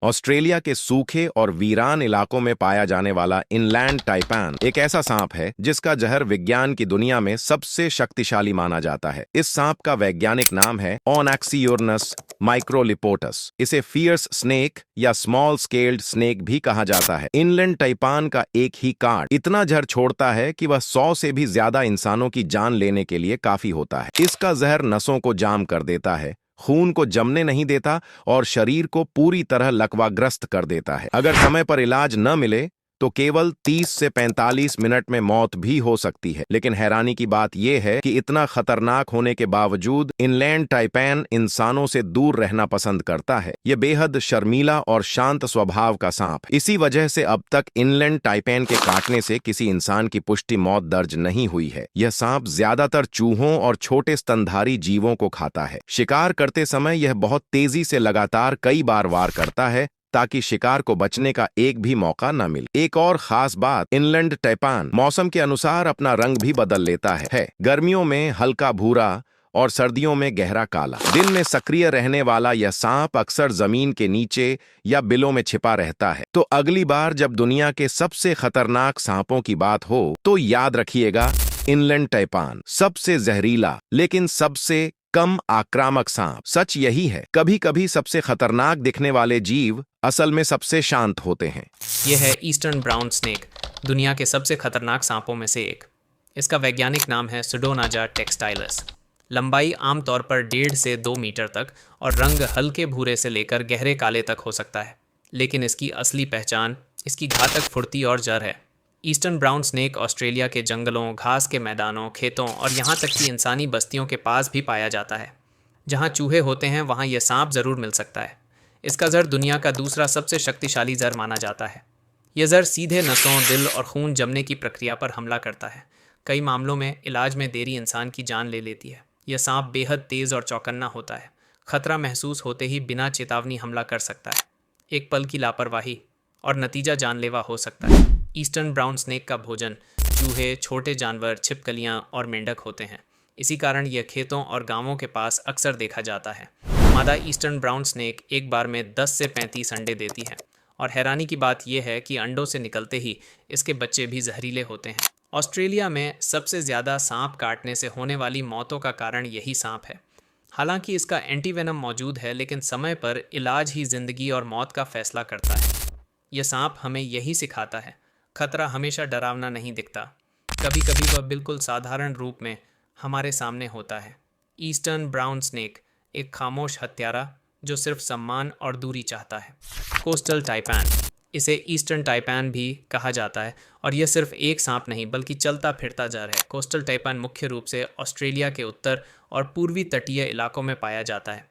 Australia के सूखे और वीरान इलाकों में पाया जाने वाला इनलैंड टाइपैन एक ऐसा सांप है जिसका जहर विज्ञान की दुनिया में सबसे शक्तिशाली माना जाता है। इस सांप का वैज्ञानिक नाम है ओनैक्सियोर्नस माइक्रोलिपोटस। इसे फियर्स स्नेक या स्मॉल स्केल्ड स्नेक भी कहा जाता है। इनलैंड टाइपैन का एक ही काट इतना जहर छोड़ता है कि वह 100 से भी ज्यादा इंसानों की जान लेने के लिए काफी होता है। इसका जहर नसों को जाम कर देता है, खून को जमने नहीं देता और शरीर को पूरी तरह लकवाग्रस्त कर देता है। अगर समय पर इलाज न मिले तो केवल 30 से 45 मिनट में मौत भी हो सकती है। लेकिन हैरानी की बात यह है कि इतना खतरनाक होने के बावजूद इनलैंड टाइपैन इंसानों से दूर रहना पसंद करता है। यह बेहद शर्मीला और शांत स्वभाव का सांप है। इसी वजह से अब तक इनलैंड टाइपैन के काटने से किसी इंसान की पुष्टि मौत दर्ज नहीं हुई है। यह सांप ज्यादातर चूहों और छोटे स्तनधारी जीवों को खाता है। शिकार करते समय यह बहुत तेजी से लगातार कई बार वार करता है ताकि शिकार को बचने का एक भी मौका न मिले। एक और खास बात, इनलैंड टाइपैन मौसम के अनुसार अपना रंग भी बदल लेता है। गर्मियों में हल्का भूरा और सर्दियों में गहरा काला। दिन में सक्रिय रहने वाला यह सांप अक्सर जमीन के नीचे या बिलों में छिपा रहता है। तो अगली बार जब दुनिया के सबसे खतरनाक सांपों की बात हो तो याद रखिएगा, इनलैंड टाइपैन सबसे जहरीला लेकिन सबसे कम आक्रामक सांप। सच यही है, कभी कभी सबसे खतरनाक दिखने वाले जीव असल में सबसे शांत होते हैं। यह है ईस्टर्न ब्राउन स्नेक, दुनिया के सबसे खतरनाक सांपों में से एक। इसका वैज्ञानिक नाम है सुडोनाजा टेक्सटाइलस। लंबाई आमतौर पर 1.5 से 2 मीटर तक और रंग हल्के भूरे से लेकर गहरे काले तक हो सकता है। लेकिन इसकी असली पहचान इसकी घातक फुर्ती और जर है। ईस्टर्न ब्राउन स्नेक ऑस्ट्रेलिया के जंगलों, घास के मैदानों, खेतों और यहाँ तक कि इंसानी बस्तियों के पास भी पाया जाता है। जहाँ चूहे होते हैं वहाँ यह सांप ज़रूर मिल सकता है। इसका जर दुनिया का दूसरा सबसे शक्तिशाली जर माना जाता है। यह जर सीधे नसों, दिल और खून जमने की प्रक्रिया पर हमला करता है। कई मामलों में इलाज में देरी इंसान की जान ले लेती है। यह सांप बेहद तेज़ और चौकन्ना होता है। खतरा महसूस होते ही बिना चेतावनी हमला कर सकता है। एक पल की लापरवाही और नतीजा जानलेवा हो सकता है। ईस्टर्न ब्राउन स्नेक का भोजन चूहे, छोटे जानवर, छिपकलियाँ और मेंढक होते हैं। इसी कारण यह खेतों और गांवों के पास अक्सर देखा जाता है। मादा ईस्टर्न ब्राउन स्नेक एक बार में 10 से 35 अंडे देती है और हैरानी की बात यह है कि अंडों से निकलते ही इसके बच्चे भी जहरीले होते हैं। ऑस्ट्रेलिया में सबसे ज़्यादा सांप काटने से होने वाली मौतों का कारण यही सांप है। हालांकि इसका एंटीवेनम मौजूद है, लेकिन समय पर इलाज ही जिंदगी और मौत का फैसला करता है। यह सांप हमें यही सिखाता है, खतरा हमेशा डरावना नहीं दिखता। कभी कभी वह बिल्कुल साधारण रूप में हमारे सामने होता है। ईस्टर्न ब्राउन स्नेक एक खामोश हत्यारा जो सिर्फ सम्मान और दूरी चाहता है। कोस्टल टाइपैन, इसे ईस्टर्न टाइपैन भी कहा जाता है और यह सिर्फ एक सांप नहीं बल्कि चलता फिरता जहर है। कोस्टल टाइपैन मुख्य रूप से ऑस्ट्रेलिया के उत्तर और पूर्वी तटीय इलाकों में पाया जाता है।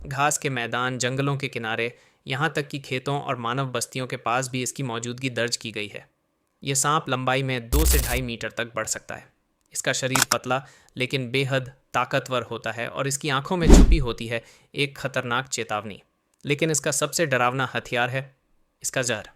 घास के मैदान, जंगलों के किनारे, यहाँ तक कि खेतों और मानव बस्तियों के पास भी इसकी मौजूदगी दर्ज की गई है। यह सांप लंबाई में 2 से 2.5 मीटर तक बढ़ सकता है। इसका शरीर पतला लेकिन बेहद ताकतवर होता है और इसकी आंखों में छुपी होती है एक खतरनाक चेतावनी। लेकिन इसका सबसे डरावना हथियार है इसका जहर।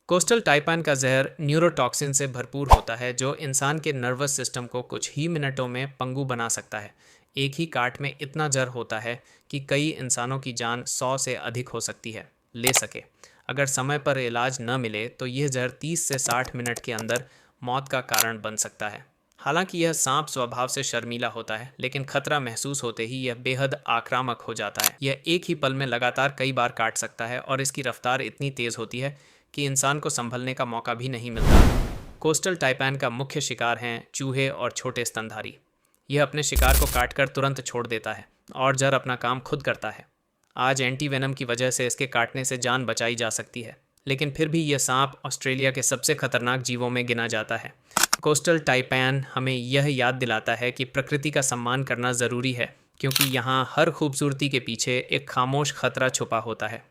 कोस्टल टाइपैन का जहर न्यूरोटॉक्सिन से भरपूर होता है जो इंसान के नर्वस सिस्टम को कुछ ही मिनटों में पंगु बना सकता है। एक ही काट में इतना जहर होता है कि कई इंसानों की जान 100 से अधिक हो सकती है ले सके। अगर समय पर इलाज न मिले तो यह जहर 30 से 60 मिनट के अंदर मौत का कारण बन सकता है। हालांकि यह सांप स्वभाव से शर्मीला होता है, लेकिन खतरा महसूस होते ही यह बेहद आक्रामक हो जाता है। यह एक ही पल में लगातार कई बार काट सकता है और इसकी रफ्तार इतनी तेज़ होती है कि इंसान को संभलने का मौका भी नहीं मिलता। कोस्टल टाइपैन का मुख्य शिकार हैं चूहे और छोटे स्तनधारी। यह अपने शिकार को काटकर तुरंत छोड़ देता है और जहर अपना काम खुद करता है। आज एंटीवेनम की वजह से इसके काटने से जान बचाई जा सकती है, लेकिन फिर भी यह सांप ऑस्ट्रेलिया के सबसे खतरनाक जीवों में गिना जाता है। कोस्टल टाइपैन हमें यह याद दिलाता है कि प्रकृति का सम्मान करना ज़रूरी है, क्योंकि यहाँ हर खूबसूरती के पीछे एक खामोश खतरा छुपा होता है।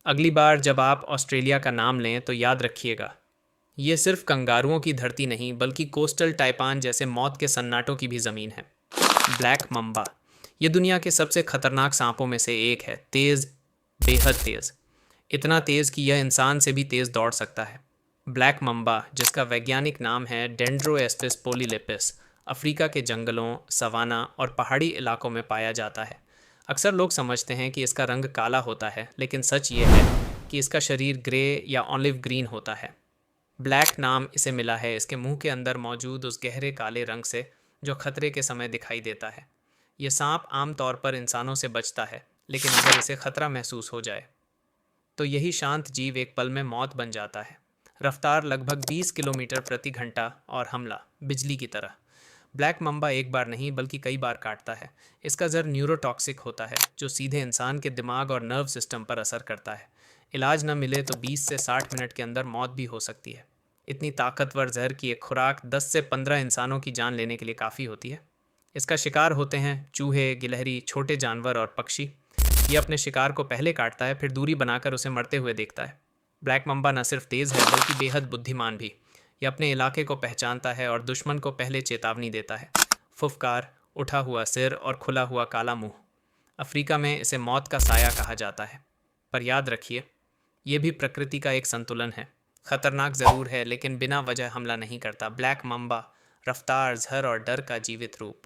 अगली बार जब आप ऑस्ट्रेलिया का नाम लें तो याद रखिएगा, ये सिर्फ कंगारुओं की धरती नहीं बल्कि कोस्टल टाइपैन जैसे मौत के सन्नाटों की भी ज़मीन है। ब्लैक मम्बा, ये दुनिया के सबसे खतरनाक सांपों में से एक है। तेज़, बेहद तेज़, इतना तेज़ कि यह इंसान से भी तेज़ दौड़ सकता है। ब्लैक मम्बा, जिसका वैज्ञानिक नाम है डेंड्रोएस्पिस पोलीलेपिस, अफ्रीका के जंगलों, सवाना और पहाड़ी इलाकों में पाया जाता है। अक्सर लोग समझते हैं कि इसका रंग काला होता है, लेकिन सच ये है कि इसका शरीर ग्रे या ऑलिव ग्रीन होता है। ब्लैक नाम इसे मिला है इसके मुंह के अंदर मौजूद उस गहरे काले रंग से जो खतरे के समय दिखाई देता है। ये सांप आमतौर पर इंसानों से बचता है, लेकिन अगर इसे खतरा महसूस हो जाए तो यही शांत जीव एक पल में मौत बन जाता है। रफ्तार लगभग 20 किलोमीटर प्रति घंटा और हमला बिजली की तरह। ब्लैक मम्बा एक बार नहीं बल्कि कई बार काटता है। इसका जहर न्यूरोटॉक्सिक होता है जो सीधे इंसान के दिमाग और नर्व सिस्टम पर असर करता है। इलाज न मिले तो 20 से 60 मिनट के अंदर मौत भी हो सकती है। इतनी ताकतवर जहर की एक खुराक 10 से 15 इंसानों की जान लेने के लिए काफ़ी होती है। इसका शिकार होते हैं चूहे, गिलहरी, छोटे जानवर और पक्षी। ये अपने शिकार को पहले काटता है, फिर दूरी बनाकर उसे मरते हुए देखता है। ब्लैक मम्बा न सिर्फ तेज़ है बल्कि बेहद बुद्धिमान भी। ये अपने इलाके को पहचानता है और दुश्मन को पहले चेतावनी देता है। फुफकार, उठा हुआ सिर और खुला हुआ काला मुंह। अफ्रीका में इसे मौत का साया कहा जाता है। पर याद रखिए, ये भी प्रकृति का एक संतुलन है। खतरनाक ज़रूर है लेकिन बिना वजह हमला नहीं करता। ब्लैक मम्बा रफ्तार, जहर और डर का जीवित रूप।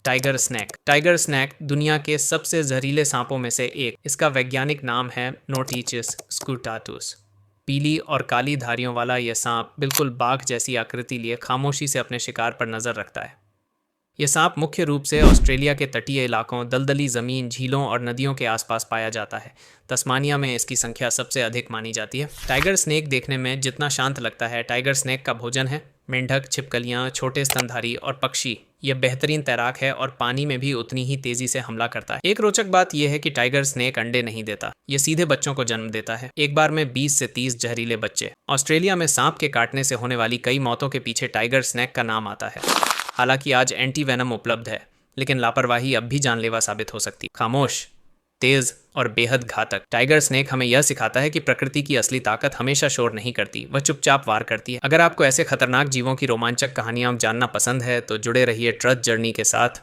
Tiger snack. टाइगर स्नैक दुनिया के सबसे जहरीले सांपों में से एक। इसका वैज्ञानिक नाम है नोटिचिस स्कूटाटुस। पीली और काली धारियों वाला यह सांप बिल्कुल बाघ जैसी आकृति लिए खामोशी से अपने शिकार पर नजर रखता है। यह सांप मुख्य रूप से ऑस्ट्रेलिया के तटीय इलाकों, दलदली ज़मीन, झीलों और नदियों के आसपास पाया जाता है। तस्मानिया में इसकी संख्या सबसे अधिक मानी जाती है। टाइगर स्नेक देखने में जितना शांत लगता है, टाइगर स्नेक का भोजन है मेंढक, छिपकलियाँ, छोटे स्तनधारी और पक्षी। यह बेहतरीन तैराक है और पानी में भी उतनी ही तेजी से हमला करता है। एक रोचक बात यह है कि टाइगर स्नेक अंडे नहीं देता, यह सीधे बच्चों को जन्म देता है। एक बार में 20 से 30 जहरीले बच्चे। ऑस्ट्रेलिया में सांप के काटने से होने वाली कई मौतों के पीछे टाइगर स्नेक का नाम आता है। हालांकि आज एंटी वेनम उपलब्ध है, लेकिन लापरवाही अब भी जानलेवा साबित हो सकती है। खामोश, तेज और बेहद घातक। टाइगर स्नेक हमें यह सिखाता है कि प्रकृति की असली ताकत हमेशा शोर नहीं करती, वह चुपचाप वार करती है। अगर आपको ऐसे खतरनाक जीवों की रोमांचक कहानियां जानना पसंद है तो जुड़े रहिए ट्रस्ट जर्नी के साथ।